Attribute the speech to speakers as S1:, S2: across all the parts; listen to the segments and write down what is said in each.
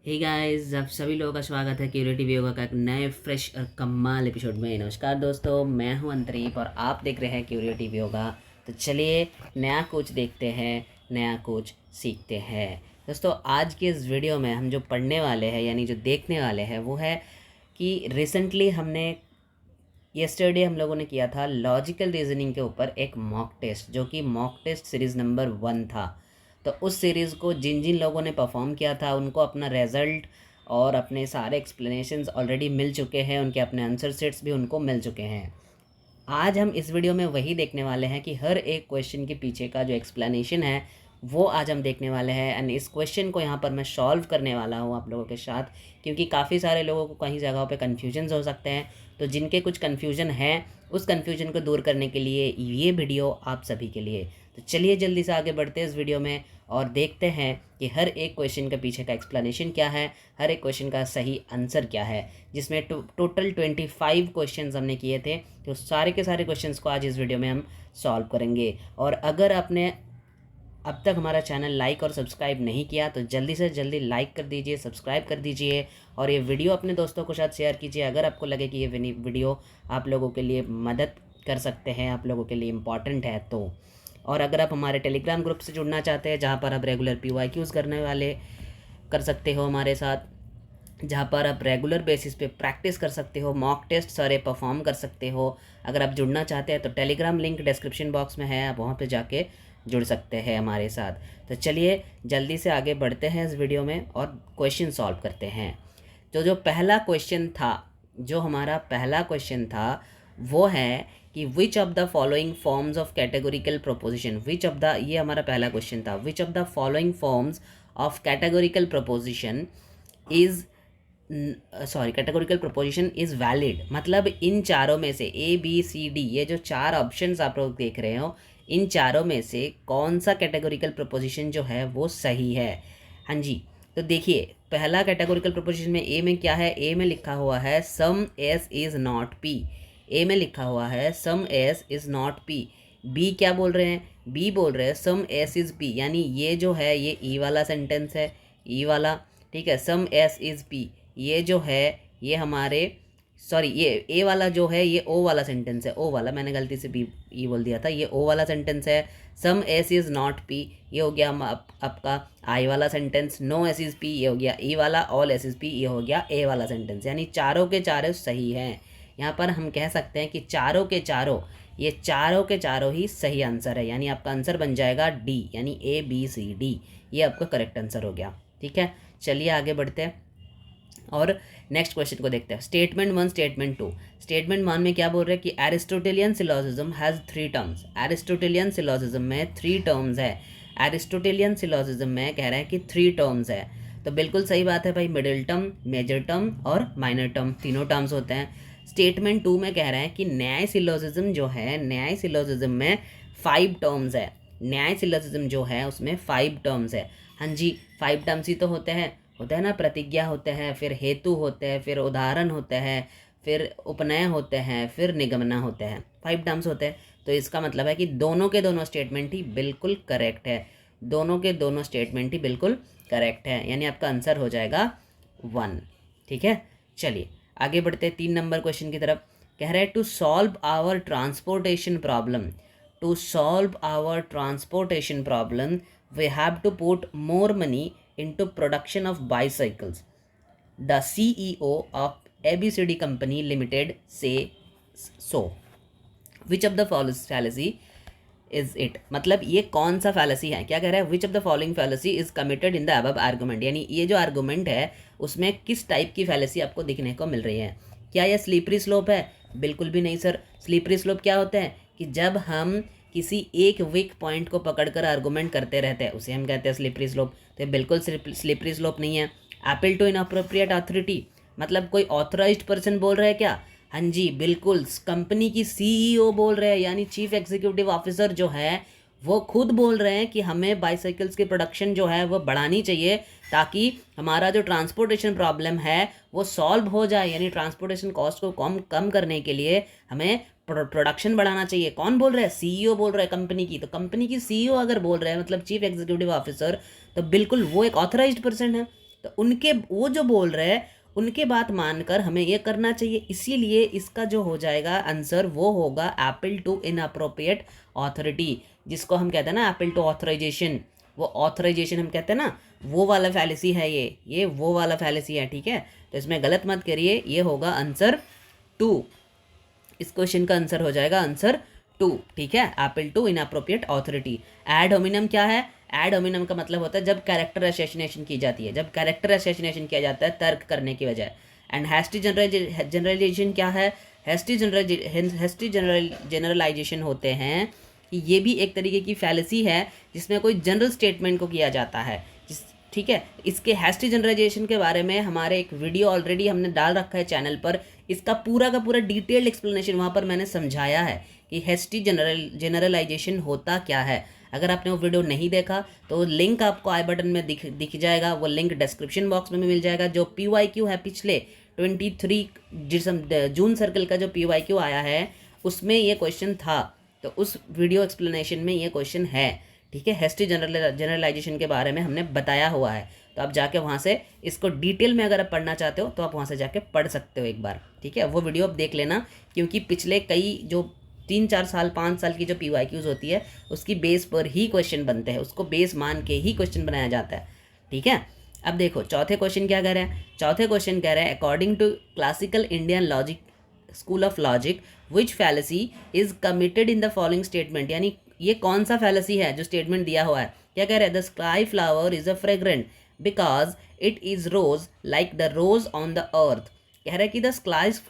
S1: Hey guys, आप सभी लोगों का स्वागत है क्यूरेटिव योगा का एक नए फ्रेश और कमाल एपिसोड में। नमस्कार दोस्तों, मैं हूं अंतरीप और आप देख रहे हैं क्यूरेटिव योगा। तो चलिए नया कुछ देखते हैं, नया कुछ सीखते हैं। दोस्तों, आज के इस वीडियो में हम जो पढ़ने वाले हैं यानी जो देखने वाले हैं वो है कि रिसेंटली यस्टरडे हम लोगों ने किया था लॉजिकल रीजनिंग के ऊपर एक मॉक टेस्ट, जो कि मॉक टेस्ट सीरीज़ नंबर 1 था। तो उस सीरीज़ को जिन जिन लोगों ने परफॉर्म किया था उनको अपना रिज़ल्ट और अपने सारे एक्सप्लेनेशंस ऑलरेडी मिल चुके हैं, उनके अपने आंसर सेट्स भी उनको मिल चुके हैं। आज हम इस वीडियो में वही देखने वाले हैं कि हर एक क्वेश्चन के पीछे का जो एक्सप्लेनेशन है वो आज हम देखने वाले हैं। एंड इस क्वेश्चन को यहाँ पर मैं सॉल्व करने वाला हूँ आप लोगों के साथ, क्योंकि काफ़ी सारे लोगों को कहीं जगहों पे कन्फ्यूजन्स हो सकते हैं। तो जिनके कुछ कन्फ्यूजन है उस कन्फ्यूजन को दूर करने के लिए ये वीडियो आप सभी के लिए। तो चलिए जल्दी से आगे बढ़ते हैं इस वीडियो में और देखते हैं कि हर एक क्वेश्चन के पीछे का एक्सप्लेनेशन क्या है, हर एक क्वेश्चन का सही आंसर क्या है। जिसमें टोटल 25 क्वेश्चंस हमने किए थे, तो सारे के सारे क्वेश्चंस को आज इस वीडियो में हम सॉल्व करेंगे। और अगर आपने अब तक हमारा चैनल लाइक और सब्सक्राइब नहीं किया तो जल्दी से जल्दी लाइक कर दीजिए, सब्सक्राइब कर दीजिए और ये वीडियो अपने दोस्तों के साथ शेयर कीजिए अगर आपको लगे कि ये वीडियो आप लोगों के लिए मदद कर सकते हैं, आप लोगों के लिए इम्पॉर्टेंट है तो। और अगर आप हमारे टेलीग्राम ग्रुप से जुड़ना चाहते हैं जहाँ पर आप रेगुलर PYQs करने वाले कर सकते हो हमारे साथ, जहाँ पर आप रेगुलर बेसिस पे प्रैक्टिस कर सकते हो, मॉक टेस्ट सारे परफॉर्म कर सकते हो। अगर आप जुड़ना चाहते हैं तो टेलीग्राम लिंक डिस्क्रिप्शन बॉक्स में है, आप वहाँ पे जाके जुड़ सकते हैं हमारे साथ। तो चलिए जल्दी से आगे बढ़ते हैं इस वीडियो में और क्वेश्चन सॉल्व करते हैं। तो जो पहला क्वेश्चन था, जो हमारा पहला क्वेश्चन था वो है कि which of the following forms of categorical proposition, which of the, ये हमारा पहला क्वेश्चन था, विच of the following forms of categorical proposition is categorical proposition is valid. मतलब इन चारों में से ABCD, ये जो चार ऑप्शंस आप लोग देख रहे हो, इन चारों में से कौन सा कैटेगोरिकल प्रोपोजिशन जो है वो सही है। हाँ जी, तो देखिए पहला कैटेगोरिकल प्रोपोजिशन में ए में क्या है, ए में लिखा हुआ है some S is not P. A में लिखा हुआ है some S is not P. B क्या बोल रहे हैं, बी बोल रहे हैं सम एस इज़ पी, यानी ये जो है ये ई वाला सेंटेंस है, ई वाला, ठीक है। सम एस इज़ पी, ये जो है ये हमारे ये ए वाला जो है ये ओ वाला सेंटेंस है, ओ वाला, मैंने गलती से बी ई बोल दिया था, ये ओ वाला सेंटेंस है। Some S is not P, ये हो गया आपका आई वाला sentence. No S is P, ये हो गया ई वाला। ऑल एस इज़ पी, ये हो गया ए वाला सेंटेंस। यानी चारों के चारों सही हैं। यहाँ पर हम कह सकते हैं कि चारों के चारों, ये चारों के चारों ही सही आंसर है। यानी आपका आंसर बन जाएगा डी, यानी ABCD, ये आपका करेक्ट आंसर हो गया। ठीक है, चलिए आगे बढ़ते हैं और नेक्स्ट क्वेश्चन को देखते हैं। Statement 1, statement 2। स्टेटमेंट 1 में क्या बोल रहे हैं कि एरिस्टोटेलियन सिलोजिज्म हैज़ 3 टर्म्स। एरिस्टोटेलियन सिलोजिज्म में 3 टर्म्स है। एरिस्टोटेलियन सिलोजिज्म में कह रहे हैं कि 3 टर्म्स है। तो बिल्कुल सही बात है भाई, मिडिल टर्म, मेजर टर्म और माइनर टर्म, तीनों टर्म्स होते हैं। स्टेटमेंट 2 में कह रहे हैं कि न्याय सिलोजिज्म जो है, न्याय सिलोजिज्म में 5 टर्म्स है। न्याय सिलोजिज्म जो है उसमें 5 टर्म्स है। हाँ जी, 5 टर्म्स ही तो होते हैं ना। प्रतिज्ञा होते हैं, फिर हेतु होते हैं, फिर उदाहरण होते हैं, फिर उपनय होते हैं, फिर निगमना होते हैं। 5 टर्म्स होते हैं। तो इसका मतलब है कि दोनों के दोनों स्टेटमेंट ही बिल्कुल करेक्ट है, दोनों के दोनों स्टेटमेंट ही बिल्कुल करेक्ट है। यानी आपका आंसर हो जाएगा 1। ठीक है, चलिए आगे बढ़ते हैं 3 नंबर क्वेश्चन की तरफ। कह रहे हैं to solve our transportation problem, to solve our transportation problem we have to put more money into production of bicycles. The CEO of ABCD Company Limited say so. Which of the following fallacy is it? मतलब ये कौन सा fallacy है, क्या कह रहा है, which of the following fallacy is committed in the above argument। यानी ये जो argument है उसमें किस टाइप की fallacy आपको दिखने को मिल रही है। क्या ये स्लीपरी स्लोप है? बिल्कुल भी नहीं सर। स्लीपरी स्लोप क्या होता है कि जब हम किसी एक वीक पॉइंट को पकड़कर आर्गूमेंट करते रहते हैं उसे हम कहते हैं स्लिपरी स्लोप। तो ये बिल्कुल स्लिपरी स्लोप नहीं है। अपील टू इनअप्रोप्रिएट अथॉरिटी, मतलब कोई ऑथराइज्ड पर्सन बोल रहा है क्या? हाँ जी, बिल्कुल कंपनी की CEO बोल रहे हैं, यानी चीफ एग्जीक्यूटिव ऑफिसर जो है वो खुद बोल रहे हैं कि हमें बाईसाइकिल्स की प्रोडक्शन जो है वो बढ़ानी चाहिए ताकि हमारा जो ट्रांसपोर्टेशन प्रॉब्लम है वो सॉल्व हो जाए। यानी ट्रांसपोर्टेशन कॉस्ट को कम करने के लिए हमें प्रोडक्शन बढ़ाना चाहिए। कौन बोल रहा है? CEO बोल रहा है कंपनी की। तो कंपनी की CEO अगर बोल रहे हैं मतलब चीफ एग्जीक्यूटिव ऑफिसर, तो बिल्कुल वो एक ऑथराइज्ड पर्सन है। तो उनके वो जो बोल रहे हैं उनके बात मानकर हमें ये करना चाहिए। इसीलिए इसका जो हो जाएगा आंसर वो होगा एपल टू इनअप्रोप्रिएट ऑथोरिटी, जिसको हम कहते हैं ना एपल टू ऑथराइजेशन। वो ऑथराइजेशन हम कहते हैं ना, वो वाला फैलेसी है ये वो वाला फैलेसी है, ठीक है। तो इसमें गलत मत करिए, ये होगा आंसर 2। इस क्वेश्चन का आंसर हो जाएगा आंसर 2, ठीक है। Appeal to inappropriate authority. Ad hominem क्या है? एड होमिनम का मतलब होता है जब कैरेक्टर असैसिनेशन की जाती है, जब कैरेक्टर असैसिनेशन किया जाता है तर्क करने की वजह। एंड हैस्टी जनरलाइजेशन क्या है? हैस्टी जनरलाइजेशन होते हैं कि ये भी एक तरीके की फैलेसी है जिसमें कोई जनरल स्टेटमेंट को किया जाता है, ठीक है। इसके हैस्टी जनरलाइजेशन के बारे में हमारे एक वीडियो ऑलरेडी हमने डाल रखा है चैनल पर। इसका पूरा का पूरा डिटेल्ड एक्सप्लेनेशन वहाँ पर मैंने समझाया है कि हैस्टी जनरलाइजेशन होता क्या है। अगर आपने वो वीडियो नहीं देखा तो लिंक आपको आई बटन में दिख जाएगा, वो लिंक डिस्क्रिप्शन बॉक्स में भी मिल जाएगा। जो PYQ है पिछले 23 जून सर्कल का जो PYQ आया है उसमें ये क्वेश्चन था, तो उस वीडियो एक्सप्लेनेशन में ये क्वेश्चन है, ठीक है। हैस्टी जनरलाइजेशन के बारे में हमने बताया हुआ है, तो आप जाके वहाँ से इसको डिटेल में अगर आप पढ़ना चाहते हो तो आप वहाँ से जाके पढ़ सकते हो एक बार, ठीक है। वो वीडियो आप देख लेना, क्योंकि पिछले कई जो 3-4 साल 5 साल की जो PYQs होती है उसकी बेस पर ही क्वेश्चन बनते हैं, उसको बेस मान के ही क्वेश्चन बनाया जाता है, ठीक है। अब देखो चौथे क्वेश्चन क्या कह रहे हैं। चौथे क्वेश्चन कह रहे हैं according to classical Indian logic school of logic which fallacy is committed in the following statement. यानी ये कौन सा फैलेसी है जो स्टेटमेंट दिया हुआ है। क्या कह रहे हैं? The sky flower is a fragrant because it is rose like the rose on the earth. कह रहे हैं कि द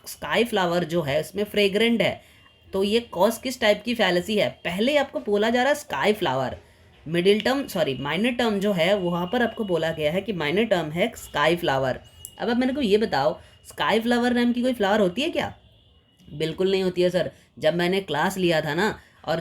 S1: स्काई फ्लावर जो है उसमें फ्रेग्रेंट है। तो ये कॉज किस टाइप की फैलेसी है? पहले आपको बोला जा रहा है स्काई फ्लावर, माइनर टर्म जो है वहाँ पर आपको बोला गया है कि माइनर टर्म है स्काई फ्लावर। अब आप मेरे को ये बताओ, स्काई फ्लावर नाम की कोई फ्लावर होती है क्या? बिल्कुल नहीं होती है सर। जब मैंने क्लास लिया था ना, और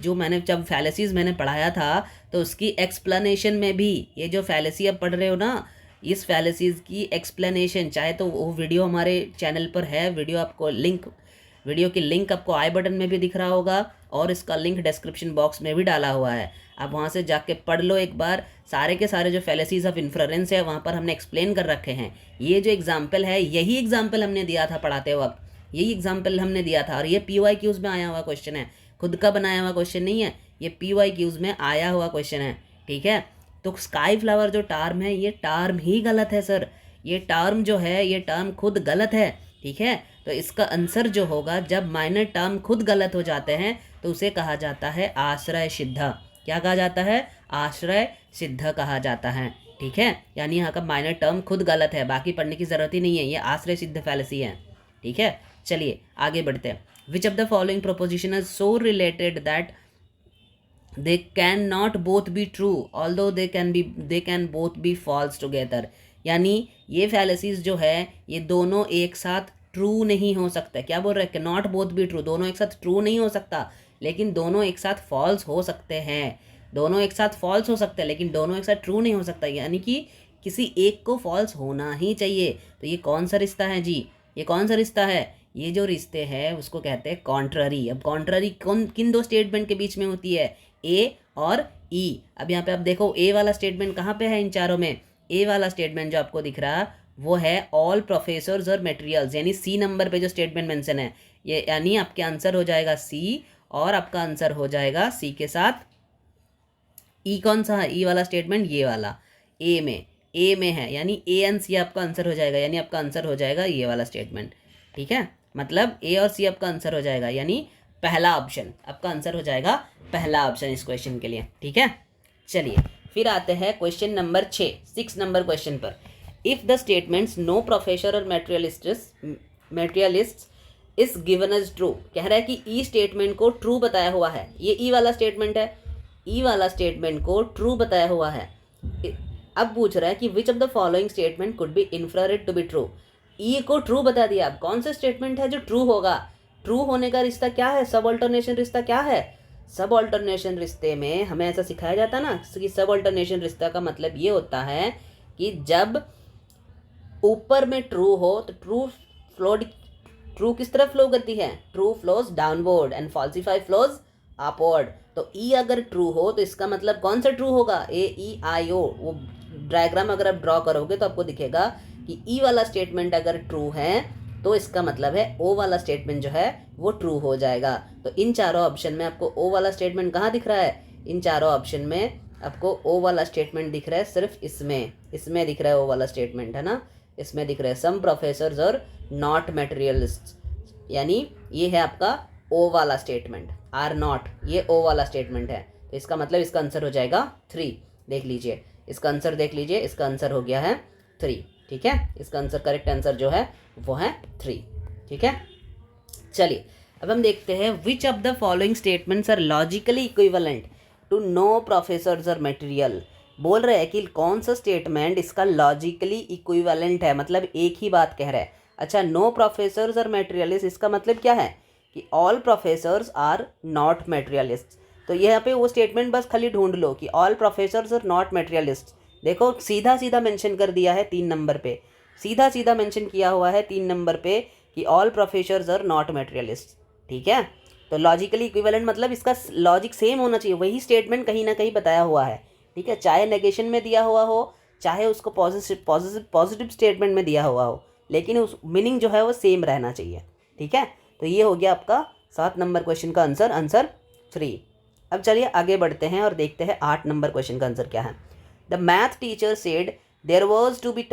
S1: जो मैंने जब फैलेसीज मैंने पढ़ाया था तो उसकी एक्सप्लेनेशन में भी ये जो फैलेसी आप पढ़ रहे हो ना, इस फैलेसीज की एक्सप्लेनेशन चाहे तो वो वीडियो हमारे चैनल पर है, वीडियो की लिंक आपको आई बटन में भी दिख रहा होगा और इसका लिंक डिस्क्रिप्शन बॉक्स में भी डाला हुआ है। आप वहाँ से जाके पढ़ लो एक बार। सारे के सारे जो फैलेसीज ऑफ इन्फ्रेंस है वहाँ पर हमने एक्सप्लेन कर रखे हैं। ये जो एग्जाम्पल है यही एग्जाम्पल हमने दिया था पढ़ाते वक्त, यही एग्जाम्पल हमने दिया था। और ये PYQs में आया हुआ क्वेश्चन है, खुद का बनाया हुआ क्वेश्चन नहीं है, ये PYQs में आया हुआ क्वेश्चन है, ठीक है। तो स्काई फ्लावर जो टर्म है ये टर्म ही गलत है सर, ये टर्म जो है ये टर्म खुद गलत है, ठीक है। तो इसका आंसर जो होगा, जब माइनर टर्म खुद गलत हो जाते हैं तो उसे कहा जाता है आश्रय सिद्ध। क्या कहा जाता है? आश्रय सिद्ध कहा जाता है, ठीक है। यानी यहाँ का माइनर टर्म खुद गलत है, बाकी पढ़ने की ज़रूरत ही नहीं है, ये आश्रय सिद्ध फैलेसी है, ठीक है। चलिए आगे बढ़ते हैं। Which of the following proposition is so related that they can not both be true although they can both be false together. यानी ये फैलेसीज जो है ये दोनों एक साथ ट्रू नहीं हो सकता। क्या बोल रहे हैं? नॉट बोथ बी ट्रू, दोनों एक साथ ट्रू नहीं हो सकता, लेकिन दोनों एक साथ फॉल्स हो सकते हैं। दोनों एक साथ फॉल्स हो सकते हैं लेकिन दोनों एक साथ ट्रू नहीं हो सकता, यानी कि किसी एक को फॉल्स होना ही चाहिए। तो ये कौन सा रिश्ता है जी? ये कौन सा रिश्ता है? ये जो रिश्ते हैं उसको कहते हैं कॉन्ट्ररी। अब कॉन्ट्ररी किन दो स्टेटमेंट के बीच में होती है? ए और ई। अब यहाँ पे आप देखो ए वाला स्टेटमेंट कहाँ पे है इन चारों में? ए वाला स्टेटमेंट जो आपको दिख रहा वो है ऑल प्रोफेसर्स और मटेरियल्स, यानी सी नंबर पे जो स्टेटमेंट मेंशन है ये, यानी आपके आंसर हो जाएगा सी और आपका आंसर हो जाएगा सी के साथ ई। कौन सा है ई वाला स्टेटमेंट? ये वाला ए में है, यानी ए एंड सी आपका आंसर हो जाएगा, यानी आपका आंसर हो जाएगा ये वाला स्टेटमेंट, ठीक है। मतलब ए और सी आपका आंसर हो जाएगा, यानी पहला ऑप्शन आपका आंसर हो जाएगा, पहला ऑप्शन इस क्वेश्चन के लिए, ठीक है। चलिए फिर आते हैं क्वेश्चन नंबर 6 नंबर क्वेश्चन पर। If the statements no professor और materialist is given as true. कह रहा है कि ई स्टेटमेंट को ट्रू बताया हुआ है, ये ई वाला स्टेटमेंट है, ई वाला स्टेटमेंट को ट्रू बताया हुआ है। अब पूछ रहा है कि which of the following statement could be inferred to be true. E को ट्रू बता दिया, अब कौन सा स्टेटमेंट है जो ट्रू होगा? ट्रू होने का रिश्ता क्या है? सब ऑल्टरनेशन रिश्ता क्या है? सब ऑल्टरनेशन रिश्ते में हमें ऐसा सिखाया जाता ना कि सब ऑल्टरनेशन रिश्ता का मतलब ये होता है कि जब ऊपर में ट्रू हो तो ट्रू किस तरफ फ्लो करती है? True flows downward and falsify flows upward. तो ई अगर ट्रू हो तो इसका मतलब कौन सा ट्रू होगा? AEIO, वो डायग्राम अगर आप ड्रॉ करोगे तो आपको दिखेगा कि ई वाला स्टेटमेंट अगर ट्रू है तो इसका मतलब है ओ वाला स्टेटमेंट जो है वो ट्रू हो जाएगा। तो इन चारों ऑप्शन में आपको ओ वाला स्टेटमेंट कहाँ दिख रहा है? इन चारों ऑप्शन में आपको ओ वाला स्टेटमेंट दिख रहा है, सिर्फ इसमें दिख रहा है ओ वाला स्टेटमेंट, है ना। इसमें दिख रहा है सम प्रोफेसर्स और नॉट मटेरियलिस्ट, यानी ये है आपका ओ वाला स्टेटमेंट, आर नॉट, ये ओ वाला स्टेटमेंट है। तो इसका मतलब इसका आंसर हो जाएगा 3। देख लीजिए इसका आंसर, देख लीजिए इसका आंसर हो गया है 3। ठीक है, इसका आंसर, करेक्ट आंसर जो है वो है 3। ठीक है, चलिए अब हम देखते हैं which of the following statements are logically equivalent to no professors और मटेरियल। बोल रहे हैं कि कौन सा स्टेटमेंट इसका लॉजिकली इक्विवेलेंट है, मतलब एक ही बात कह रहा है। अच्छा, नो प्रोफेसर्स और मटेरियलिस्ट, इसका मतलब क्या है कि all professors are not materialist. तो यहाँ पे वो स्टेटमेंट बस खाली ढूंढ लो कि all professors are not materialist. देखो सीधा सीधा मेंशन कर दिया है 3 नंबर पे, सीधा सीधा मेंशन किया हुआ है 3 नंबर पे कि all professors are not materialist. ठीक है, तो लॉजिकली इक्विवेलेंट मतलब इसका लॉजिक सेम होना चाहिए, वही स्टेटमेंट कहीं ना कहीं बताया हुआ है। ठीक है, चाहे नेगेशन में दिया हुआ हो, चाहे उसको पॉजिटिव स्टेटमेंट में दिया हुआ हो, लेकिन उस मीनिंग जो है वो सेम रहना चाहिए। ठीक है, तो ये हो गया आपका 7 नंबर क्वेश्चन का आंसर 3। अब चलिए आगे बढ़ते हैं और देखते हैं 8 नंबर क्वेश्चन का आंसर क्या है। The math teacher said there was to be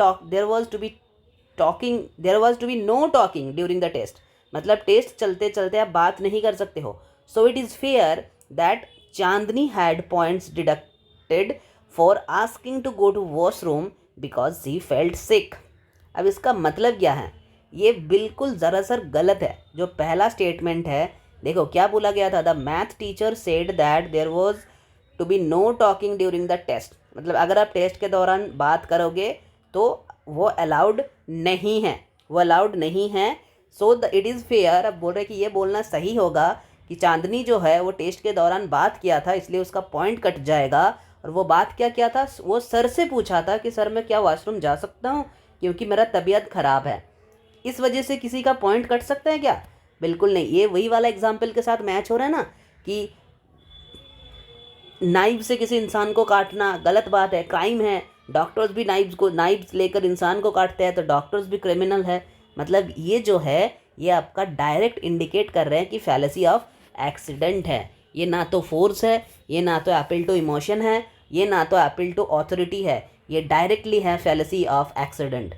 S1: no talking during the test. मतलब टेस्ट चलते चलते आप बात नहीं कर सकते हो। So it is fair that Chandni had points deducted for asking to go to washroom because she felt sick. अब इसका मतलब क्या है? ये बिल्कुल ज़रासर गलत है। जो पहला स्टेटमेंट है, देखो क्या बोला गया था, the math teacher said that there was to be no talking during the test. मतलब अगर आप टेस्ट के दौरान बात करोगे तो वो अलाउड नहीं है, वो अलाउड नहीं है। सो इट इज़ फेयर, अब बोल रहे कि ये बोलना सही होगा कि चांदनी जो है वो टेस्ट के दौरान बात किया था, इसलिए उसका पॉइंट कट जाएगा। और वो बात क्या किया था? वो सर से पूछा था कि सर मैं क्या वॉशरूम जा सकता हूँ क्योंकि मेरा तबीयत ख़राब है। इस वजह से किसी का पॉइंट कट सकता है क्या? बिल्कुल नहीं। ये वही वाला एग्जाम्पल के साथ मैच हो रहा है ना कि नाइफ से किसी इंसान को काटना गलत बात है, क्राइम है। डॉक्टर्स भी नाइफ्स लेकर इंसान को काटते हैं, तो डॉक्टर्स भी क्रिमिनल है। मतलब ये जो है ये आपका डायरेक्ट इंडिकेट कर रहे हैं कि फैलेसी ऑफ एक्सीडेंट है। ये ना तो फोर्स है, ये ना तो अपील टू इमोशन है, ये ना तो अपील टू ऑथोरिटी है, ये डायरेक्टली है फैलेसी ऑफ एक्सीडेंट।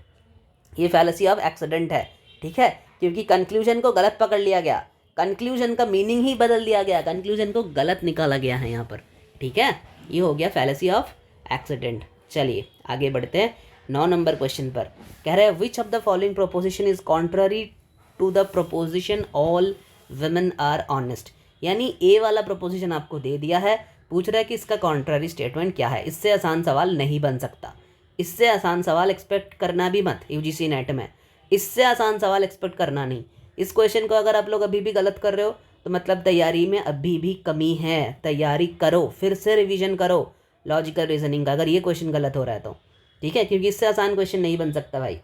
S1: ये फैलेसी ऑफ एक्सीडेंट है। ठीक है, क्योंकि कंक्लूजन को गलत पकड़ लिया गया, कंक्लूजन का मीनिंग ही बदल दिया गया, कंक्लूजन को गलत निकाला गया है यहाँ पर। ठीक है, ये हो गया फैलेसी ऑफ एक्सीडेंट। चलिए आगे बढ़ते हैं 9 नंबर क्वेश्चन पर। कह रहे हैं which of the following proposition is contrary to the proposition all women are honest. यानी ए वाला प्रोपोजिशन आपको दे दिया है, पूछ रहा है कि इसका कॉन्ट्ररी स्टेटमेंट क्या है। इससे आसान सवाल नहीं बन सकता, इससे आसान सवाल एक्सपेक्ट करना भी मत। यूजीसी नेट में इससे आसान सवाल एक्सपेक्ट करना नहीं। इस क्वेश्चन को अगर आप लोग अभी भी गलत कर रहे हो तो मतलब तैयारी में अभी भी कमी है। तैयारी करो, फिर से रिवीजन करो लॉजिकल रीजनिंग का अगर ये क्वेश्चन गलत हो रहा है तो। ठीक है, क्योंकि इससे आसान क्वेश्चन नहीं बन सकता भाई।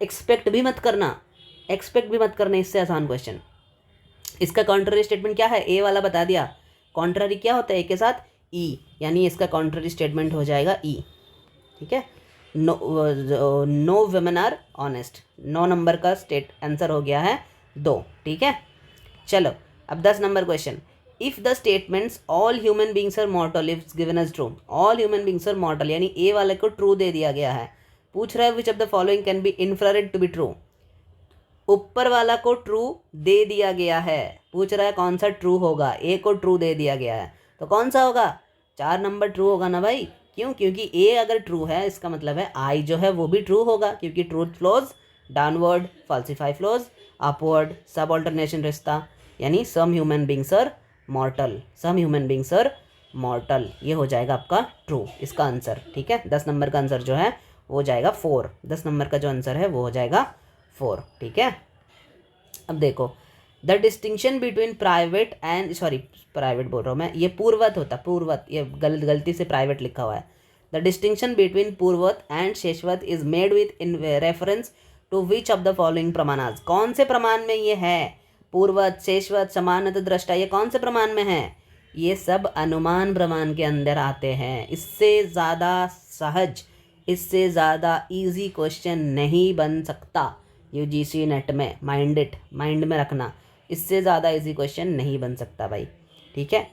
S1: एक्सपेक्ट भी मत करना इससे आसान क्वेश्चन। इसका कॉन्ट्ररी स्टेटमेंट क्या है? ए वाला बता दिया। कॉन्ट्ररी क्या होता है ए के साथ? ई, यानी इसका कॉन्ट्ररी स्टेटमेंट हो जाएगा ई। ठीक है, no women are honest. 9 number का आंसर हो गया है 2। ठीक है, चलो अब 10 number question. If the statements all human beings are mortal if given as true. All human beings are mortal, यानी ए वाले को ट्रू दे दिया गया है। पूछ रहा है which of the following can be inferred to be true. ऊपर वाला को ट्रू दे दिया गया है, पूछ रहा है कौन सा ट्रू होगा। ए को ट्रू दे दिया गया है तो कौन सा होगा? 4 नंबर ट्रू होगा ना भाई। क्यों? क्योंकि ए अगर ट्रू है इसका मतलब है आई जो है वो भी ट्रू होगा, क्योंकि truth flows downward, falsify flows upward, subalternation रिश्ता, यानी some human beings are mortal, some human beings are mortal. ये हो जाएगा आपका ट्रू इसका आंसर। ठीक है, 10 नंबर का आंसर जो है वो हो जाएगा 4। 10 नंबर का जो आंसर है वो हो जाएगा 4। ठीक है, अब देखो the distinction between private and, private बोल रहा हूँ मैं, ये पूर्वत होता, पूर्वत, ये गलती से प्राइवेट लिखा हुआ है। द डिस्टिंक्शन बिटवीन पूर्वत एंड शेषवत is made with in reference to which of the following प्रमाणाज। कौन से प्रमाण में ये है? पूर्वत, शेषवत, समानत दृष्टा, ये कौन से प्रमाण में है? ये सब अनुमान प्रमाण के अंदर आते हैं। इससे ज़्यादा सहज, इससे ज़्यादा इजी क्वेश्चन नहीं बन सकता यूजीसी नेट में। माइंड में रखना, इससे ज़्यादा इजी क्वेश्चन नहीं बन सकता भाई, ठीक है।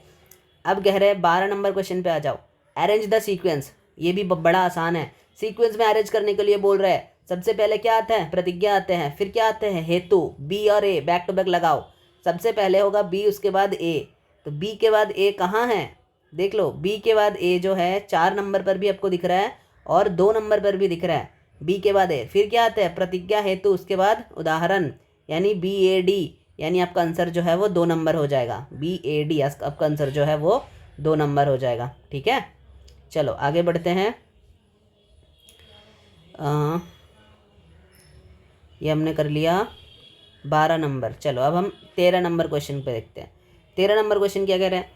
S1: अब कह रहे हैं 12 नंबर क्वेश्चन पे आ जाओ। अरेंज द सीक्वेंस, ये भी बड़ा आसान है। सीक्वेंस में अरेंज करने के लिए बोल रहे हैं। सबसे पहले क्या आता है, प्रतिज्ञा आते हैं, फिर क्या आते हैं, हेतु, बी और ए बैक टू बैक लगाओ। सबसे पहले होगा बी, उसके बाद ए। तो बी के बाद ए कहाँ है, देख लो, बी के बाद ए जो है 4 नंबर पर भी आपको दिख रहा है और 2 नंबर पर भी दिख रहा है। बी के बाद ए, फिर क्या आता है, प्रतिज्ञा, हेतु, उसके बाद उदाहरण, यानी बी ए डी, यानी आपका आंसर जो है वो 2 नंबर हो जाएगा। बी ए डी आपका आंसर जो है वो 2 नंबर हो जाएगा, ठीक है। चलो आगे बढ़ते हैं। ये हमने कर लिया 12 नंबर। चलो अब हम 13 नंबर क्वेश्चन पे देखते हैं। 13 नंबर क्वेश्चन क्या कह रहे हैं,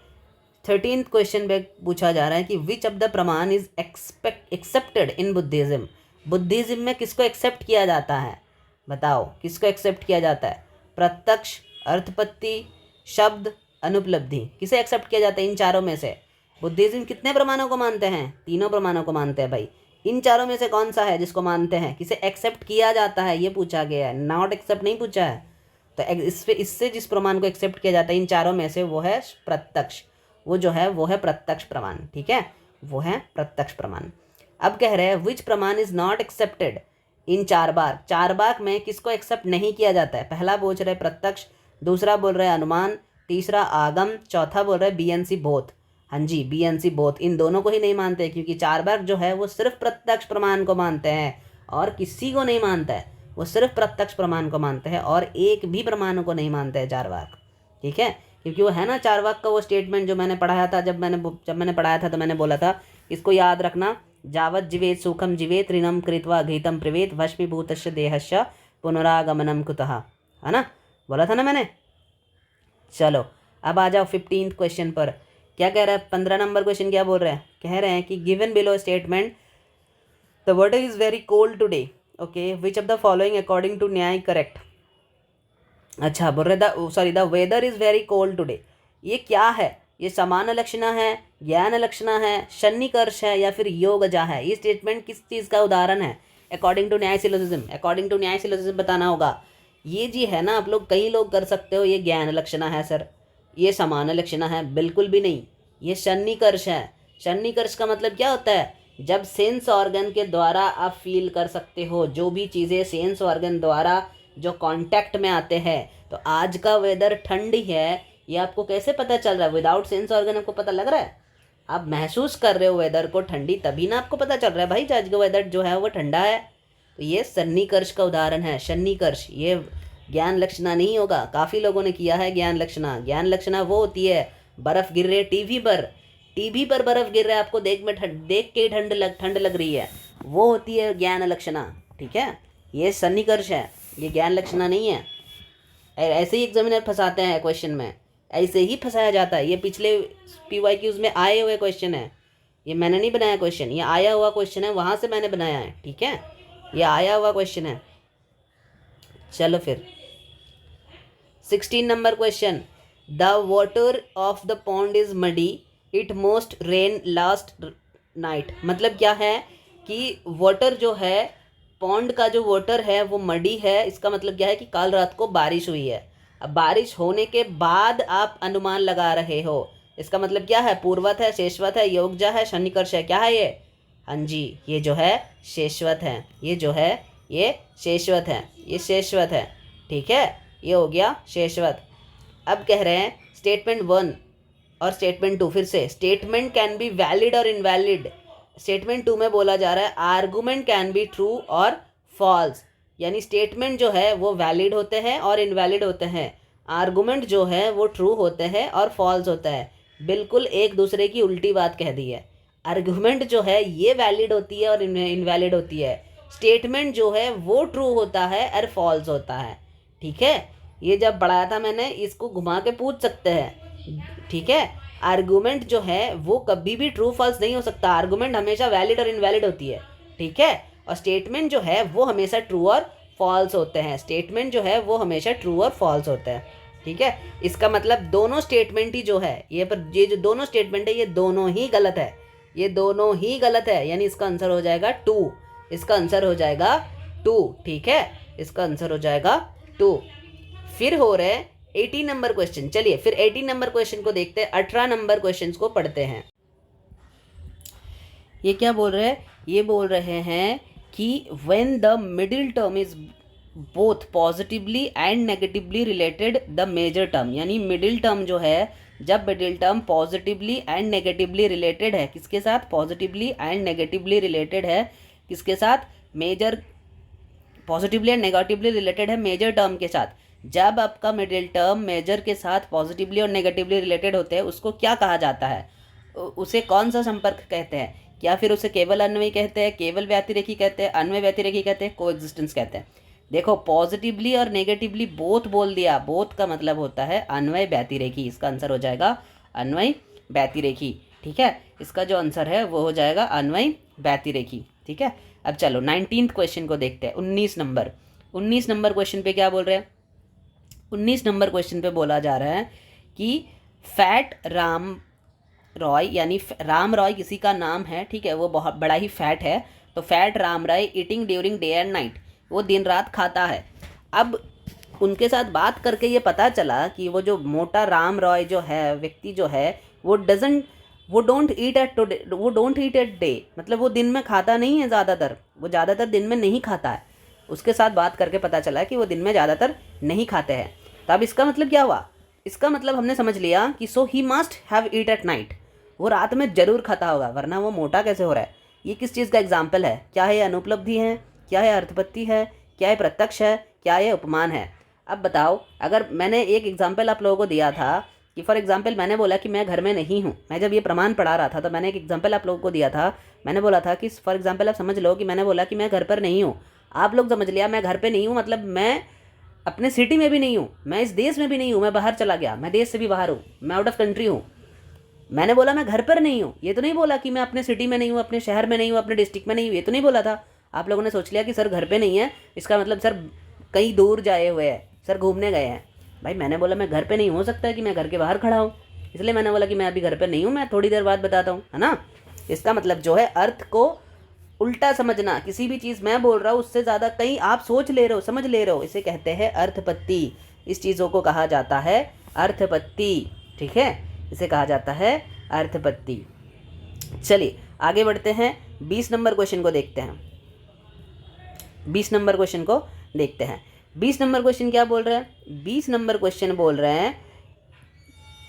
S1: 13th क्वेश्चन पे पूछा जा रहा है कि विच ऑफ द प्रमाण is accepted in Buddhism. Buddhism में किसको एक्सेप्ट किया जाता है, बताओ किसको एक्सेप्ट किया जाता है। प्रत्यक्ष, अर्थपत्ति, शब्द, अनुपलब्धि, किसे एक्सेप्ट किया जाता है इन चारों में से। बुद्धिज्म कितने प्रमाणों को मानते हैं, 3 प्रमाणों को मानते हैं भाई। इन चारों में से कौन सा है जिसको मानते हैं, किसे एक्सेप्ट किया जाता है, ये पूछा गया है, नॉट एक्सेप्ट नहीं पूछा है। तो इससे जिस प्रमाण को एक्सेप्ट किया जाता है इन चारों में से वो है प्रत्यक्ष, वो जो है वो है प्रत्यक्ष प्रमाण, ठीक है, वो है प्रत्यक्ष प्रमाण। अब कह रहे हैं विच प्रमाण इज नॉट एक्सेप्टेड इन चार बाग में किसको एक्सेप्ट नहीं किया जाता है। पहला पूछ रहे प्रत्यक्ष, दूसरा बोल रहे अनुमान, तीसरा आगम, चौथा बोल रहे बीएनसी बोथ। हाँ जी, बीएनसी बोथ, इन दोनों को ही नहीं मानते क्योंकि 4 बाग जो है वो सिर्फ प्रत्यक्ष प्रमाण को मानते हैं और किसी को नहीं मानता है, वो सिर्फ प्रत्यक्ष प्रमाण को मानते हैं और एक भी प्रमाण को नहीं मानते हैं 4 बाग, ठीक है। क्योंकि वो है ना 4 बाग का वो स्टेटमेंट जो मैंने पढ़ाया था, जब मैंने पढ़ाया था तो मैंने बोला था इसको याद रखना, जावत जीवेत सुखम जीवेत ऋणम कृत्वा घीतम प्रवेत वश्मीभूतस्य देहस्य पुनरागमनम कुतः, है ना, बोला था ना मैंने। चलो अब आ जाओ 15th क्वेश्चन पर। क्या कह रहा है 15 नंबर क्वेश्चन, क्या बोल रहे हैं, कह रहे हैं कि given below statement the weather is very cold today, okay, which of the following according to Nyaya correct. अच्छा बोल रहे the weather is very cold today, ये क्या है, ये समान लक्षणा है, ज्ञान लक्षणा है, सन्निकर्ष है या फिर योगजा है। ये स्टेटमेंट किस चीज़ का उदाहरण है, according to Nyaya syllogism. According to Nyaya syllogism बताना होगा। ये जी है ना, आप लोग कई लोग कर सकते हो, ये ज्ञान लक्षणा है सर, ये समान लक्षणा है, बिल्कुल भी नहीं, ये सन्निकर्ष है। सन्निकर्ष का मतलब क्या होता है, जब सेंस ऑर्गन के द्वारा आप फील कर सकते हो, जो भी चीज़ें सेंस ऑर्गन द्वारा जो कांटेक्ट में आते हैं। तो आज का वेदर ठंडी है, ये आपको कैसे पता चल रहा है, विदाउट सेंस ऑर्गन आपको पता लग रहा है, आप महसूस कर रहे हो वेदर को ठंडी, तभी ना आपको पता चल रहा है भाई आज का वेदर जो है वो ठंडा है। तो ये सन्निकर्ष का उदाहरण है, सन्निकर्ष, ये ज्ञान लक्षणा नहीं होगा। काफ़ी लोगों ने किया है ज्ञान लक्षणा। ज्ञान लक्षणा वो होती है, बर्फ़ गिर रही है टीवी पर बर्फ़ गिर रहा है, आपको देख के ठंड लग रही है, वो होती है ज्ञान लक्षणा, ठीक है। ये सन्निकर्ष है, ये ज्ञान लक्षणा नहीं है। ऐसे ही एग्जामिनर फंसाते हैं क्वेश्चन में, ऐसे ही फंसाया जाता है। ये पिछले PYQs में आए हुए क्वेश्चन है, ये मैंने नहीं बनाया क्वेश्चन, ये आया हुआ क्वेश्चन है, वहाँ से मैंने बनाया है, ठीक है, ये आया हुआ क्वेश्चन है। चलो फिर 16 number question, the water of the pond is muddy, it most rain last night. मतलब क्या है कि वाटर जो है, पॉन्ड का जो वाटर है वो मडी है, इसका मतलब क्या है कि कल रात को बारिश हुई है। अब बारिश होने के बाद आप अनुमान लगा रहे हो, इसका मतलब क्या है, पूर्वत है, शेषवत है, योगजा है, सन्निकर्ष है, क्या है ये, हाँ जी, ये जो है शेषवत है, ये जो है ये शेषवत है, ये शेषवत है, ठीक है, ये हो गया शेषवत। अब कह रहे हैं स्टेटमेंट 1 और स्टेटमेंट 2, फिर से स्टेटमेंट कैन बी वैलिड और इनवैलिड। स्टेटमेंट 2 में बोला जा रहा है आर्गूमेंट कैन बी ट्रू और फॉल्स, यानी स्टेटमेंट जो है वो वैलिड होते हैं और इनवैलिड होते हैं, आर्गूमेंट जो है वो ट्रू होते हैं और फॉल्स होता है। बिल्कुल एक दूसरे की उल्टी बात कह दी है। आर्गूमेंट जो है ये वैलिड होती है और इनवैलिड होती है, स्टेटमेंट जो है वो ट्रू होता है और फॉल्स होता है, ठीक है। ये जब पढ़ाया था मैंने, इसको घुमा के पूछ सकते हैं, ठीक है। आर्गूमेंट जो है वो कभी भी ट्रू फॉल्स नहीं हो सकता, आर्गूमेंट हमेशा वैलिड और इनवैलिड होती है, ठीक है। और स्टेटमेंट जो है वो हमेशा ट्रू और फॉल्स होते हैं, स्टेटमेंट जो है वो हमेशा ट्रू और फॉल्स होते हैं, ठीक है। इसका मतलब दोनों स्टेटमेंट ही जो है, ये जो दोनों स्टेटमेंट है ये दोनों ही गलत है, ये दोनों ही गलत है, यानी इसका आंसर हो जाएगा 2। इसका आंसर हो जाएगा 2, ठीक है, इसका आंसर हो जाएगा 2। फिर हो रहे 18 नंबर क्वेश्चन। चलिए फिर 18 नंबर क्वेश्चन को देखते हैं, 18 नंबर क्वेश्चन को पढ़ते हैं। ये क्या बोल रहे हैं? ये बोल रहे हैं कि when the middle term is both positively and negatively related the major term, यानी मिडिल टर्म जो है, जब middle term positively and negatively related है, किसके साथ? पॉजिटिवली एंड नेगेटिवली रिलेटेड है किसके साथ? Major, positively and negatively related है मेजर टर्म के साथ। जब आपका मिडिल टर्म मेजर के साथ पॉजिटिवली और नेगेटिवली रिलेटेड होते हैं, उसको क्या कहा जाता है? उसे कौन सा संपर्क कहते हैं? क्या फिर उसे केवल अन्वयी कहते हैं, केवल व्यतिरेकी कहते हैं, अन्वय व्यतिरेकी कहते हैं, कोएग्जिस्टेंस कहते हैं? देखो पॉजिटिवली और नेगेटिवली बोथ बोल दिया, बोथ का मतलब होता है अन्वय व्यतिरेकी। इसका आंसर हो जाएगा अन्वय व्यतिरेकी, ठीक है। इसका जो आंसर है वो हो जाएगा अन्वय व्यतिरेकी, ठीक है। अब चलो 19th क्वेश्चन को देखते हैं, 19 नंबर। 19 नंबर क्वेश्चन पे क्या बोल रहे हैं? 19 नंबर क्वेश्चन पे बोला जा रहा है कि फैट राम रॉय, यानी राम रॉय किसी का नाम है, ठीक है, वो बहुत बड़ा ही फैट है। तो fat Ram Roy eating during day and night, वो दिन रात खाता है। अब उनके साथ बात करके ये पता चला कि वो जो मोटा राम रॉय जो है, व्यक्ति जो है, वो डोंट ईट एट डे, मतलब वो दिन में खाता नहीं है ज़्यादातर, वो ज़्यादातर दिन में नहीं खाता है। उसके साथ बात करके पता चला कि वो दिन में ज़्यादातर नहीं खाते हैं। तो अब इसका मतलब क्या हुआ? इसका मतलब हमने समझ लिया कि so he must have eat at night, वो रात में जरूर खाता होगा, वरना वो मोटा कैसे हो रहा है? ये किस चीज़ का एग्जाम्पल है? क्या है? अनुपलब्धि है? क्या है? अर्थपत्ति है? क्या है? प्रत्यक्ष है? क्या है? उपमान है? अब बताओ, अगर मैंने एक एग्जाम्पल आप लोगों को दिया था कि फॉर एग्जाम्पल मैंने बोला कि मैं घर में नहीं हूँ, मैं जब ये प्रमाण पढ़ा रहा था तो मैंने एक एग्जाम्पल आप लोगों को दिया था। मैंने बोला था कि फॉर एग्जाम्पल आप समझ लो कि मैंने बोला कि मैं घर पर नहीं हूँ, आप लोग समझ लिया मैं घर पर नहीं हूँ, मतलब मैं अपने सिटी में भी नहीं हूँ, मैं इस देश में भी नहीं हूँ, मैं बाहर चला गया, मैं देश से भी बाहर हूँ, मैं आउट ऑफ कंट्री हूँ। मैंने बोला मैं घर पर नहीं हूँ, ये तो नहीं बोला कि मैं अपने सिटी में नहीं हूँ, अपने शहर में नहीं हूँ, अपने डिस्ट्रिक्ट में नहीं हूँ, ये तो नहीं बोला था। आप लोगों ने सोच लिया कि सर घर पे नहीं है, इसका मतलब सर कहीं दूर जाए हुए हैं, सर घूमने गए हैं। भाई मैंने बोला मैं घर पे नहीं, हो सकता है कि मैं घर के बाहर खड़ा हूँ, इसलिए मैंने बोला कि मैं अभी घर पे नहीं हूँ, मैं थोड़ी देर बाद बताता हूँ, है ना। इसका मतलब जो है अर्थ को उल्टा समझना, किसी भी चीज़ मैं बोल रहा हूँ उससे ज़्यादा कहीं आप सोच ले रहे हो, समझ ले रहे हो, इसे कहते हैं अर्थपत्ति। इस चीज़ों को कहा जाता है अर्थपत्ति, ठीक है, इसे कहा जाता है अर्थपत्ति। चलिए आगे बढ़ते हैं, 20 नंबर क्वेश्चन को देखते हैं। 20 नंबर क्वेश्चन को देखते हैं। 20 नंबर क्वेश्चन क्या बोल रहे हैं? 20 नंबर क्वेश्चन बोल रहे हैं,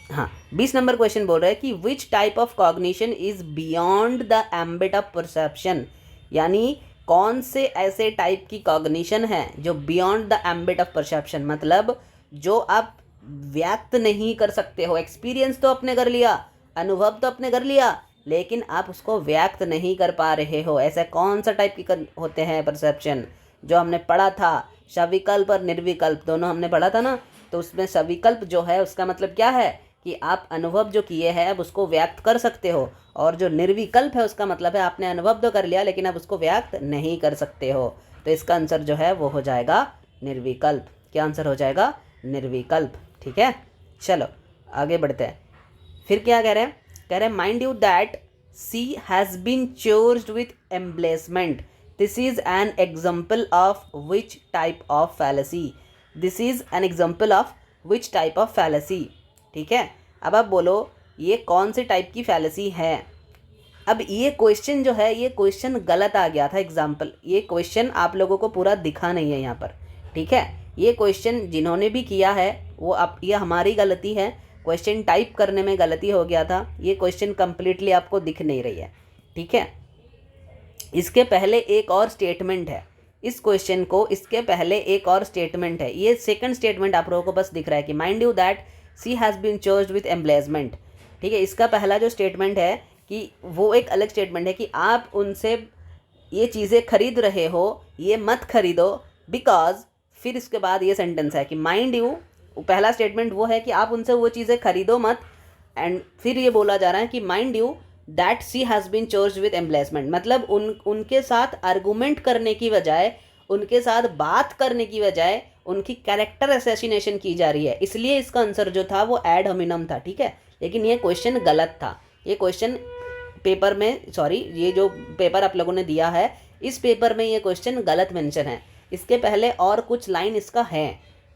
S1: हाँ 20 नंबर क्वेश्चन बोल रहे हैं कि विच type of cognition is beyond the ambit of perception, यानी कौन से ऐसे टाइप की कॉग्निशन है जो beyond the ambit of perception, मतलब जो आप व्यक्त नहीं कर सकते हो। एक्सपीरियंस तो आपने कर लिया, अनुभव तो आपने कर लिया, लेकिन आप उसको व्यक्त नहीं कर पा रहे हो। ऐसा कौन सा टाइप की होते हैं परसेप्शन? जो हमने पढ़ा था सविकल्प और निर्विकल्प, दोनों हमने पढ़ा था ना। तो उसमें सविकल्प जो है उसका मतलब क्या है कि आप अनुभव जो किए हैं अब उसको व्यक्त कर सकते हो, और जो निर्विकल्प है उसका मतलब है आपने अनुभव तो कर लिया लेकिन अब उसको व्यक्त नहीं कर सकते हो। तो इसका आंसर जो है वो हो जाएगा निर्विकल्प। क्या आंसर हो जाएगा? निर्विकल्प, ठीक है। चलो आगे बढ़ते हैं। फिर क्या कह रहे हैं? कह रहे हैं mind you that she has been charged with embezzlement, this is an example of which type of fallacy. This is an example of which type of fallacy, ठीक है। अब आप बोलो ये कौन से टाइप की फैलेसी है। अब ये क्वेश्चन जो है ये क्वेश्चन गलत आ गया था एग्जाम्पल, ये क्वेश्चन आप लोगों को पूरा दिखा नहीं है यहाँ पर, ठीक है। ये क्वेश्चन जिन्होंने भी किया है वो आप, ये हमारी गलती है, क्वेश्चन टाइप करने में गलती हो गया था। ये क्वेश्चन कम्प्लीटली आपको दिख नहीं रही है, ठीक है। इसके पहले एक और स्टेटमेंट है, इस क्वेश्चन को इसके पहले एक और स्टेटमेंट है। ये सेकंड स्टेटमेंट आप लोगों को बस दिख रहा है कि mind you that she has been charged with embezzlement, ठीक है। इसका पहला जो स्टेटमेंट है कि वो एक अलग स्टेटमेंट है कि आप उनसे ये चीज़ें खरीद रहे हो, ये मत खरीदो बिकॉज, फिर इसके बाद ये सेंटेंस है कि माइंड यू, पहला स्टेटमेंट वो है कि आप उनसे वो चीज़ें खरीदो मत, एंड फिर ये बोला जा रहा है कि mind you that she has been charged with embezzlement, मतलब उनके साथ आर्गूमेंट करने की बजाय, उनके साथ बात करने की बजाय उनकी कैरेक्टर असैसिनेशन की जा रही है। इसलिए इसका आंसर जो था वो एड होमिनम था, ठीक है। लेकिन ये क्वेश्चन गलत था, ये क्वेश्चन पेपर में, सॉरी, ये जो पेपर आप लोगों ने दिया है इस पेपर में ये क्वेश्चन गलत मेंशन है। इसके पहले और कुछ लाइन इसका है,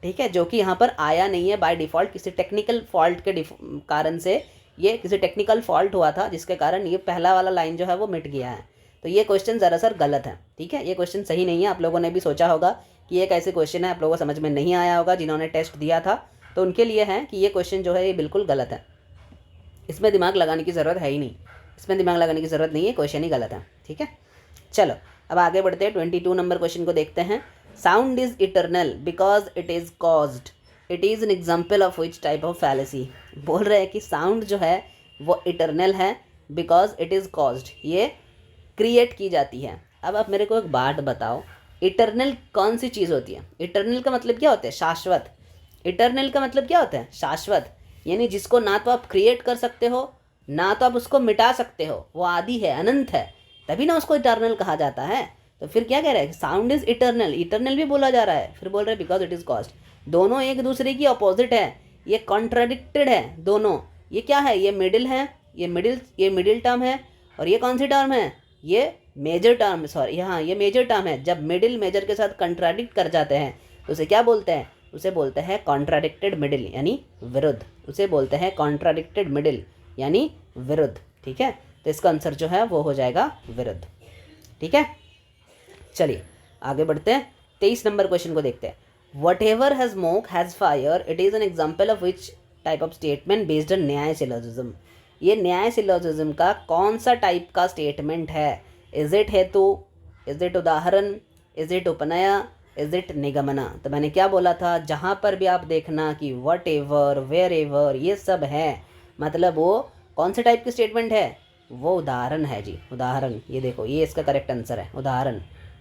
S1: ठीक है, जो कि यहाँ पर आया नहीं है बाय डिफ़ॉल्ट, किसी टेक्निकल फॉल्ट के कारण से, ये किसी टेक्निकल फॉल्ट हुआ था जिसके कारण ये पहला वाला लाइन जो है वो मिट गया है। तो ये क्वेश्चन दरअसल गलत है, ठीक है, ये क्वेश्चन सही नहीं है। आप लोगों ने भी सोचा होगा कि ये कैसे क्वेश्चन है, आप लोगों को समझ में नहीं आया होगा जिन्होंने टेस्ट दिया था, तो उनके लिए है कि ये क्वेश्चन जो है ये बिल्कुल गलत है, इसमें दिमाग लगाने की ज़रूरत है ही नहीं, इसमें दिमाग लगाने की ज़रूरत नहीं है, क्वेश्चन ही गलत है, ठीक है। चलो अब आगे बढ़ते हैं, 22 नंबर क्वेश्चन को देखते हैं। Sound is eternal because it is caused, it is an example of which type of fallacy. बोल रहे हैं कि साउंड जो है वो इटरनल है बिकॉज इट इज़ कॉज्ड, ये क्रिएट की जाती है। अब आप मेरे को एक बात बताओ, इटरनल कौन सी चीज़ होती है? इटरनल का मतलब क्या होता है? शाश्वत। इटरनल का मतलब क्या होता है? शाश्वत, यानी जिसको ना तो आप क्रिएट कर सकते हो ना तो आप उसको मिटा सकते हो, वो आदि है, अनंत है, तभी ना उसको इटरनल कहा जाता है। तो फिर क्या कह रहा है? साउंड इज़ इटरनल, इटरनल भी बोला जा रहा है, फिर बोल रहे हैं बिकॉज इट इज़ कॉज्ड। दोनों एक दूसरे की अपोजिट है, ये कॉन्ट्राडिक्टेड है दोनों। ये क्या है? ये मिडिल है, ये मिडिल टर्म है, और ये कौन सी टर्म है? ये मेजर टर्म, सॉरी हाँ ये मेजर टर्म है। जब मिडिल मेजर के साथ कंट्राडिक्ट कर जाते हैं तो उसे क्या बोलते हैं? उसे बोलते हैं कॉन्ट्राडिक्टेड मिडिल, यानी विरुद्ध। उसे बोलते हैं कॉन्ट्राडिक्टेड मिडिल यानी विरुद्ध, ठीक है। तो इसका आंसर जो है वो हो जाएगा विरुद्ध, ठीक है। चलिए आगे बढ़ते हैं, 23 नंबर क्वेश्चन को देखते हैं। What ever has smoke has fire, it is an example of which type of statement based on न्याय सिलोजिज्म। ये न्याय सिलोजिज्म का कौन सा टाइप का स्टेटमेंट है? इज इट हेतु, इज इट उदाहरण, इज इट उपनय, इज इट निगमना? तो मैंने क्या बोला था, जहाँ पर भी आप देखना कि वट एवर, वेयर एवर, ये सब है, मतलब वो कौन से टाइप की स्टेटमेंट है? वो उदाहरण है जी, उदाहरण। ये देखो, ये इसका करेक्ट आंसर है, उदाहरण,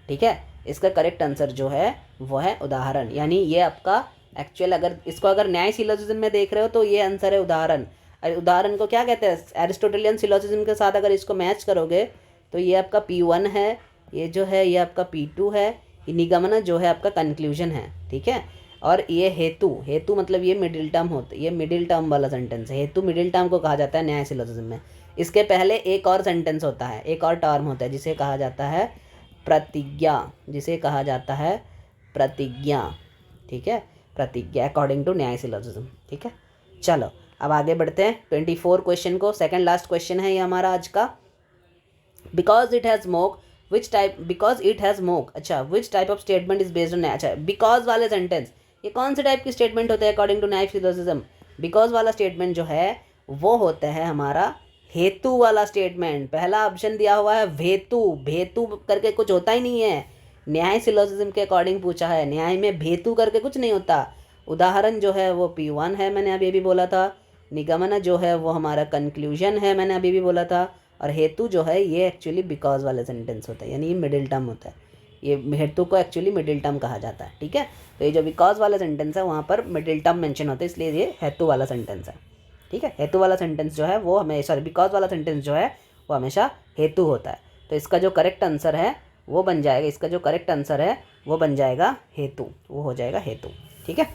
S1: ठीक है। इसका करेक्ट आंसर जो है वो है उदाहरण, यानी ये आपका एक्चुअल, अगर न्याय सिलोजिज्म में देख रहे हो तो ये आंसर है उदाहरण। उदाहरण को क्या कहते हैं? एरिस्टोटेलियन सिलोजिज्म के साथ अगर इसको मैच करोगे तो ये आपका P1 है, ये जो है ये आपका P2 है, ये निगमन जो है आपका कंक्लूजन है, ठीक है। और ये हेतु, हेतु मतलब ये मिडिल टर्म होता है, ये मिडिल टर्म वाला सेंटेंस है। हेतु मिडिल टर्म को कहा जाता है न्याय सिलोजिज्म में। इसके पहले एक और सेंटेंस होता है, एक और टर्म होता है जिसे कहा जाता है प्रतिज्ञा, जिसे कहा जाता है प्रतिज्ञा, ठीक है, प्रतिज्ञा अकॉर्डिंग टू न्याय सिलोजिज्म, ठीक है। चलो अब आगे बढ़ते हैं 24 क्वेश्चन को, सेकंड लास्ट क्वेश्चन है ये हमारा आज का। Because it has smoke which type, because it has smoke, अच्छा which type of statement is based on, अच्छा बिकॉज वाले सेंटेंस ये कौन से टाइप की स्टेटमेंट होते हैं according to Nyaya syllogism? Because वाला स्टेटमेंट जो है वो होता है हमारा हेतु वाला स्टेटमेंट। पहला ऑप्शन दिया हुआ है भेतु, भेतु करके कुछ होता ही नहीं है, न्याय सिलोजिज्म के अकॉर्डिंग पूछा है, न्याय में भेतु करके कुछ नहीं होता। उदाहरण जो है वो P1 है, मैंने अभी भी बोला था। निगमन जो है वो हमारा कंक्लूजन है, मैंने अभी भी बोला था। और हेतु जो है ये एक्चुअली बिकॉज वाला सेंटेंस होता है, यानी ये मिडिल टर्म होता है। ये हेतु को एक्चुअली मिडिल टर्म कहा जाता है, ठीक है। तो ये जो बिकॉज वाला सेंटेंस है वहाँ पर मिडिल टर्म मेंशन होता है, इसलिए ये हेतु वाला सेंटेंस है, ठीक है। हेतु वाला सेंटेंस जो है वो हमेशा, बिकॉज वाला सेंटेंस जो है वो हमेशा हेतु होता है। तो इसका जो करेक्ट आंसर है वो बन जाएगा, इसका जो करेक्ट आंसर है वो बन जाएगा हेतु, वो हो जाएगा हेतु, ठीक है।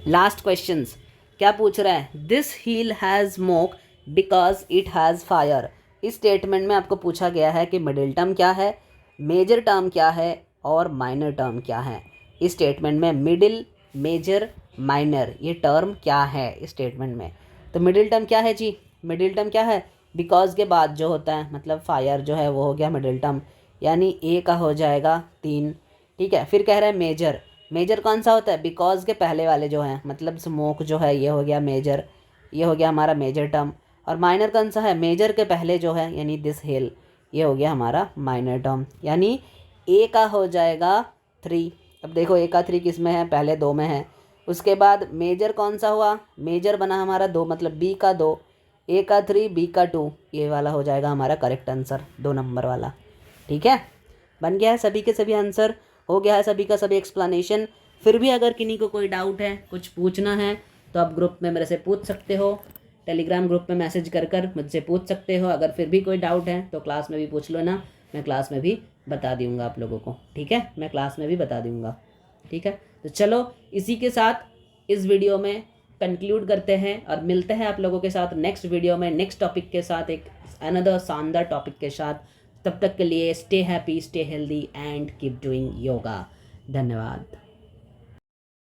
S1: लास्ट क्वेश्चंस क्या पूछ रहा है? This heal has smoke because it has fire. इस स्टेटमेंट में आपको पूछा गया है कि मिडिल टर्म क्या है, मेजर टर्म क्या है और माइनर टर्म क्या है। इस स्टेटमेंट में मिडिल, मेजर, माइनर ये टर्म क्या है इस स्टेटमेंट में? तो मिडिल टर्म क्या है जी? मिडिल टर्म क्या है? बिकॉज के बाद जो होता है, मतलब फायर जो है वो हो गया मिडिल टर्म, यानी ए का हो जाएगा 3, ठीक है। फिर कह रहा है मेजर, मेजर कौन सा होता है? बिकॉज के पहले वाले जो हैं, मतलब स्मोक जो है ये हो गया मेजर, ये हो गया हमारा मेजर टर्म। और माइनर कौन सा है? मेजर के पहले जो है, यानी दिस हिल, ये हो गया हमारा माइनर टर्म, यानी ए का हो जाएगा 3। अब देखो ए का 3 किस में है? पहले 2 में है। उसके बाद मेजर कौन सा हुआ? मेजर बना हमारा 2, मतलब बी का 2, ए का 3, बी का 2, ये वाला हो जाएगा हमारा करेक्ट आंसर, 2 नंबर वाला, ठीक है। बन गया है सभी के सभी आंसर, हो गया है सभी का सभी एक्सप्लेनेशन। फिर भी अगर किन्हीं को कोई डाउट है, कुछ पूछना है, तो आप ग्रुप में मेरे से पूछ सकते हो, टेलीग्राम ग्रुप में मैसेज कर कर मुझसे पूछ सकते हो। अगर फिर भी कोई डाउट है तो क्लास में भी पूछ लो ना, मैं क्लास में भी बता दूँगा आप लोगों को, ठीक है, मैं क्लास में भी बता दूँगा, ठीक है। तो चलो इसी के साथ इस वीडियो में कंक्लूड करते हैं और मिलते हैं आप लोगों के साथ नेक्स्ट वीडियो में नेक्स्ट टॉपिक के साथ एक अनदर शानदार टॉपिक के साथ। तब तक के लिए stay happy, stay healthy and keep doing yoga. धन्यवाद।